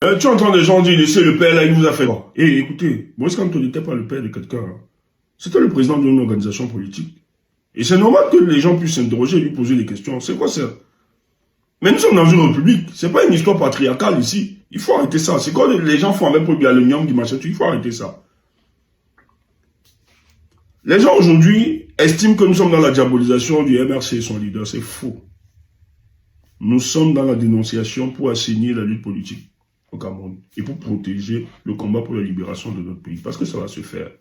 Tu entends des gens dire, laissez le père là, il vous a fait quoi? Et écoutez, Maurice Kamto n'était pas le père de quelqu'un. Hein. C'était le président d'une organisation politique. Et c'est normal que les gens puissent s'interroger et lui poser des questions. C'est quoi ça? Mais nous sommes dans une république. C'est pas une histoire patriarcale ici. Il faut arrêter ça. C'est quand les gens font avec Paul Biya, qui machin, il faut arrêter ça. Les gens aujourd'hui estiment que nous sommes dans la diabolisation du MRC et son leader. C'est faux. Nous sommes dans la dénonciation pour assainir la lutte politique au Cameroun et pour protéger le combat pour la libération de notre pays. Parce que ça va se faire.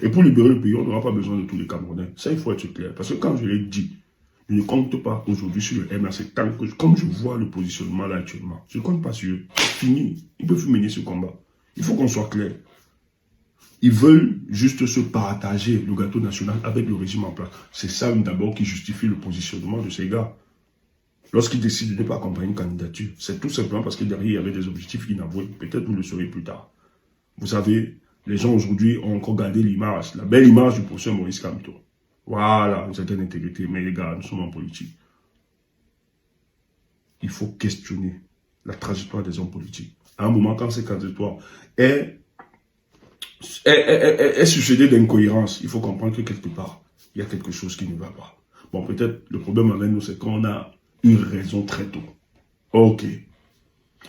Et pour libérer le pays, on n'aura pas besoin de tous les Camerounais. Ça, il faut être clair. Parce que quand je l'ai dit, je ne compte pas aujourd'hui sur le MRC tant que, comme je vois le positionnement là actuellement, je ne compte pas sur eux. Fini. Ils peuvent mener ce combat. Il faut qu'on soit clair. Ils veulent juste se partager le gâteau national avec le régime en place. C'est ça d'abord qui justifie le positionnement de ces gars. Lorsqu'ils décident de ne pas accompagner une candidature, c'est tout simplement parce que derrière, il y avait des objectifs inavoués. Peut-être vous le saurez plus tard. Vous savez, les gens aujourd'hui ont encore gardé l'image, la belle image du professeur Maurice Kamto. Voilà, une certaine intégrité. Mais les gars, nous sommes en politique. Il faut questionner la trajectoire des hommes politiques. À un moment, quand cette trajectoire est succédée d'incohérence, il faut comprendre que quelque part, il y a quelque chose qui ne va pas. Bon, peut-être le problème avec nous, c'est qu'on a une raison très tôt. Ok.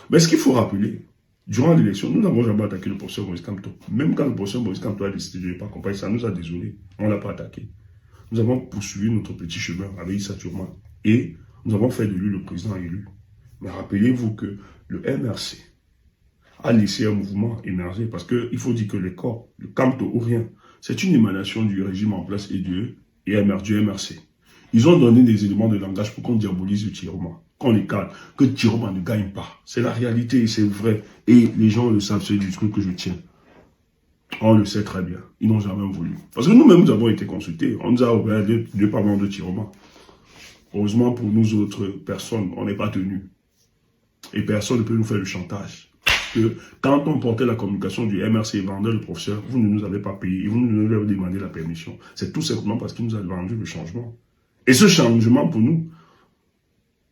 Mais ce qu'il faut rappeler, durant l'élection, nous n'avons jamais attaqué le professeur Maurice Kamto. Même quand le professeur Maurice Kamto a décidé de ne pas accompagner, ça nous a désolé. On ne l'a pas attaqué. Nous avons poursuivi notre petit chemin avec Issa Turma et nous avons fait de lui le président élu. Mais rappelez-vous que le MRC a laissé un mouvement émerger parce qu'il faut dire que les corps, le Kamto ou rien, c'est une émanation du régime en place et du MRC. Ils ont donné des éléments de langage pour qu'on diabolise le Tiroma, qu'on les calme, que Tiroma ne gagne pas. C'est la réalité, c'est vrai. Et les gens le savent, c'est du truc que je tiens. On le sait très bien. Ils n'ont jamais voulu. Parce que nous-mêmes, nous avons été consultés. On nous a ouvert deux parlements de Tiroma. Heureusement pour nous autres personnes, on n'est pas tenus. Et personne ne peut nous faire le chantage. Que quand on portait la communication du MRC et vendait le professeur, vous ne nous avez pas payé et vous ne nous avez demandé la permission. C'est tout simplement parce qu'il nous a vendu le changement. Et ce changement, pour nous,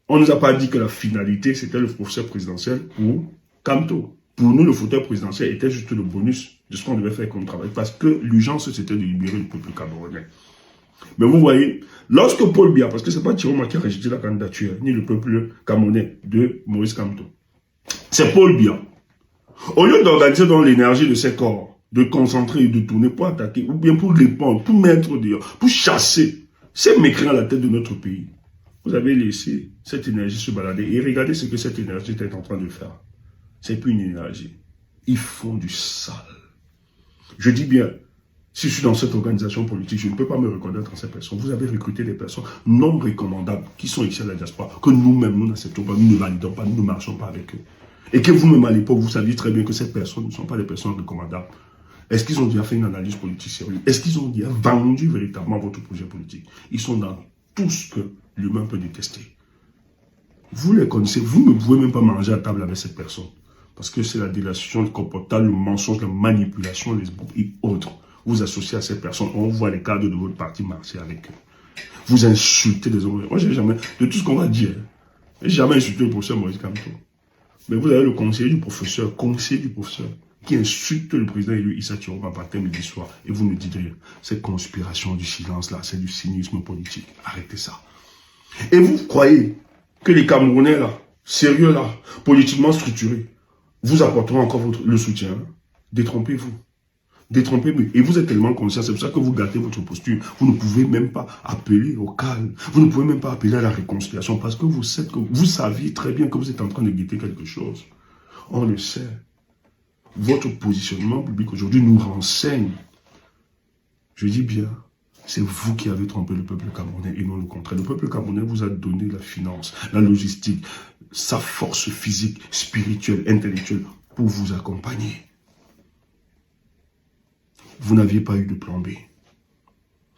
on ne nous a pas dit que la finalité, c'était le professeur présidentiel ou Kamto. Pour nous, le fauteuil présidentiel était juste le bonus de ce qu'on devait faire comme travail. Parce que l'urgence, c'était de libérer le peuple camerounais. Mais vous voyez, lorsque Paul Biya, parce que ce n'est pas Tiroma qui a rejeté la candidature, ni le peuple camerounais de Maurice Kamto, c'est Paul Biya. Au lieu d'organiser dans l'énergie de ses corps, de concentrer et de tourner pour attaquer, ou bien pour répondre, pour mettre dehors, pour chasser ces mécréants à la tête de notre pays, vous avez laissé cette énergie se balader. Et regardez ce que cette énergie est en train de faire. C'est plus une énergie. Ils font du sale. Je dis bien, si je suis dans cette organisation politique, je ne peux pas me reconnaître en ces personnes. Vous avez recruté des personnes non recommandables qui sont ici à la diaspora, que nous-mêmes, nous n'acceptons pas, nous ne validons pas, nous ne marchons pas avec eux. Et que vous-même à l'époque, vous saviez très bien que ces personnes ne sont pas des personnes recommandables. Est-ce qu'ils ont déjà fait une analyse politique sérieuse? Est-ce qu'ils ont déjà vendu véritablement votre projet politique? Ils sont dans tout ce que l'humain peut détester. Vous les connaissez, vous ne pouvez même pas manger à table avec cette personne. Parce que c'est la délation, le comportement, le mensonge, la manipulation, les et autres. Vous associez à ces personnes, on voit les cadres de votre parti marcher avec eux. Vous insultez les hommes. Moi, j'ai jamais, de tout ce qu'on va dire, j'ai jamais insulté le professeur Maurice Kamto. Mais vous avez le conseiller du professeur, qui insulte le président élu Issa Turma par thème midi soir, et vous ne dites rien. Cette conspiration du silence là, c'est du cynisme politique. Arrêtez ça. Et vous croyez que les Camerounais là, sérieux là, politiquement structurés, vous apporteront encore le soutien? Détrompez-vous. Détrompez-vous. Et vous êtes tellement conscient, c'est pour ça que vous gâtez votre posture. Vous ne pouvez même pas appeler au calme. Vous ne pouvez même pas appeler à la réconciliation parce que vous saviez très bien que vous êtes en train de guetter quelque chose. On le sait. Votre positionnement public aujourd'hui nous renseigne. Je dis bien, c'est vous qui avez trompé le peuple camerounais et non le contraire. Le peuple camerounais vous a donné la finance, la logistique, sa force physique, spirituelle, intellectuelle pour vous accompagner. Vous n'aviez pas eu de plan B.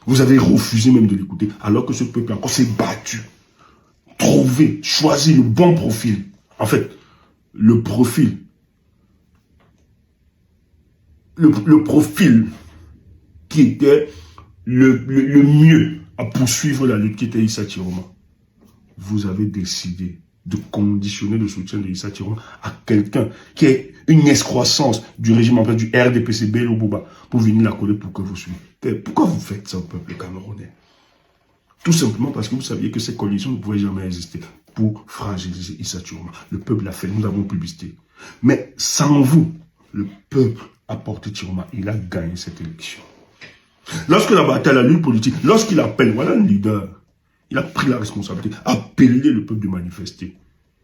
Vous avez refusé même de l'écouter, alors que ce peuple encore s'est battu. Trouver, choisir le bon profil. En fait, le profil. Le profil qui était le mieux à poursuivre la lutte qui était Issa Turma. Vous avez décidé de conditionner le soutien de Issa Tiroma à quelqu'un qui est une excroissance du régime en place du RDPC Bello Bouba pour venir la coller pour que vous suiviez. Pourquoi vous faites ça au peuple camerounais? Tout simplement parce que vous saviez que ces coalitions ne pouvaient jamais exister pour fragiliser Issa Tiroma. Le peuple l'a fait, nous avons publicité. Mais sans vous, le peuple a porté Tiroma. Il a gagné cette élection. Lorsque la bataille, la lutte politique, lorsqu'il appelle, voilà le leader, il a pris la responsabilité, appelé le peuple de manifester.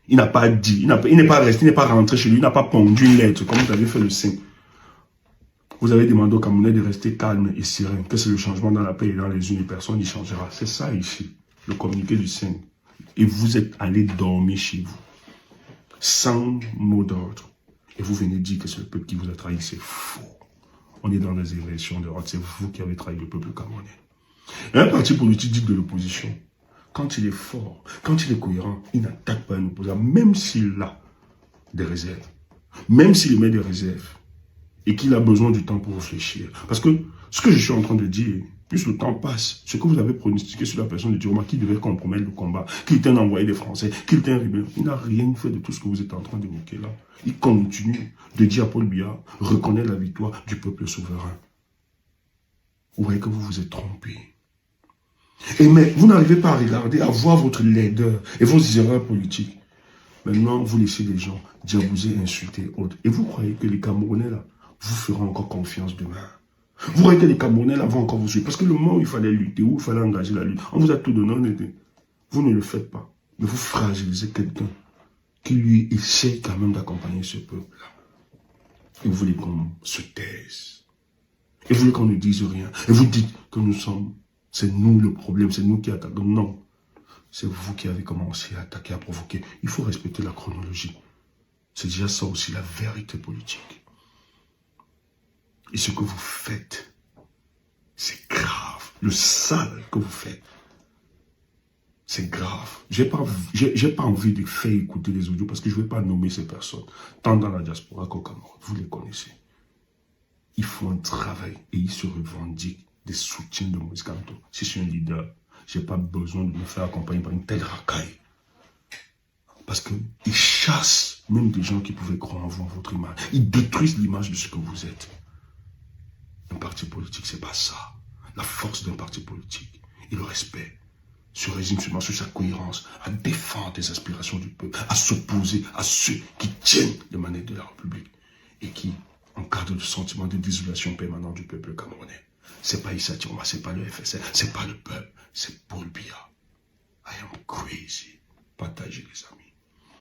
Il n'a pas dit, il n'est pas resté, il n'est pas rentré chez lui, il n'a pas pondu une lettre comme vous avez fait le 5. Vous avez demandé aux Camerounais de rester calme et serein, que c'est le changement dans la paix et dans les unes, personne n'y changera. C'est ça ici, le communiqué du 5. Et vous êtes allé dormir chez vous, sans mot d'ordre. Et vous venez dire que c'est le peuple qui vous a trahi, c'est faux. On est dans les élections de c'est vous qui avez trahi le peuple camerounais. Et un parti politique dit de l'opposition, quand il est fort, quand il est cohérent, il n'attaque pas un opposant, même s'il a des réserves, même s'il met des réserves, et qu'il a besoin du temps pour réfléchir. Parce que ce que je suis en train de dire, plus le temps passe, ce que vous avez pronostiqué sur la personne de Tiroma, qui devait compromettre le combat, qui était un envoyé des Français, qui était un rebelle, il n'a rien fait de tout ce que vous êtes en train d'évoquer là. Il continue de dire à Paul Biya, reconnaît la victoire du peuple souverain. Vous voyez que vous vous êtes trompé. Et mais vous n'arrivez pas à regarder, à voir votre laideur et vos erreurs politiques. Maintenant, vous laissez les gens diaboliser, insulter, autres. Et vous croyez que les Camerounais, là, vous feront encore confiance demain. Vous croyez que les Camerounais, là, vont encore vous suivre. Parce que le moment où il fallait lutter, où il fallait engager la lutte, on vous a tout donné, on était. Vous ne le faites pas. Mais vous fragilisez quelqu'un qui, lui, essaie quand même d'accompagner ce peuple-là. Et vous voulez qu'on se taise. Et vous voulez qu'on ne dise rien. Et vous dites que nous sommes... C'est nous le problème, c'est nous qui attaquons. Non, c'est vous qui avez commencé à attaquer, à provoquer. Il faut respecter la chronologie. C'est déjà ça aussi, la vérité politique. Et ce que vous faites, c'est grave. Le sale que vous faites, c'est grave. J'ai pas envie de faire écouter les audios parce que je ne vais pas nommer ces personnes, tant dans la diaspora qu'au Cameroun. Vous les connaissez. Ils font un travail et ils se revendiquent des soutiens de Moïse Kamto. Si je suis un leader, je n'ai pas besoin de me faire accompagner par une telle racaille. Parce qu'ils chassent même des gens qui pouvaient croire en vous, en votre image. Ils détruisent l'image de ce que vous êtes. Un parti politique, c'est pas ça. La force d'un parti politique et le respect se résume seulement sur sa cohérence, à défendre les aspirations du peuple, à s'opposer à ceux qui tiennent les manettes de la République et qui encadrent le sentiment de désolation permanente du peuple camerounais. C'est pas Issa Tiroma, c'est pas le FSL, c'est pas le peuple, c'est Paul Biya. I am crazy. Partagez les amis.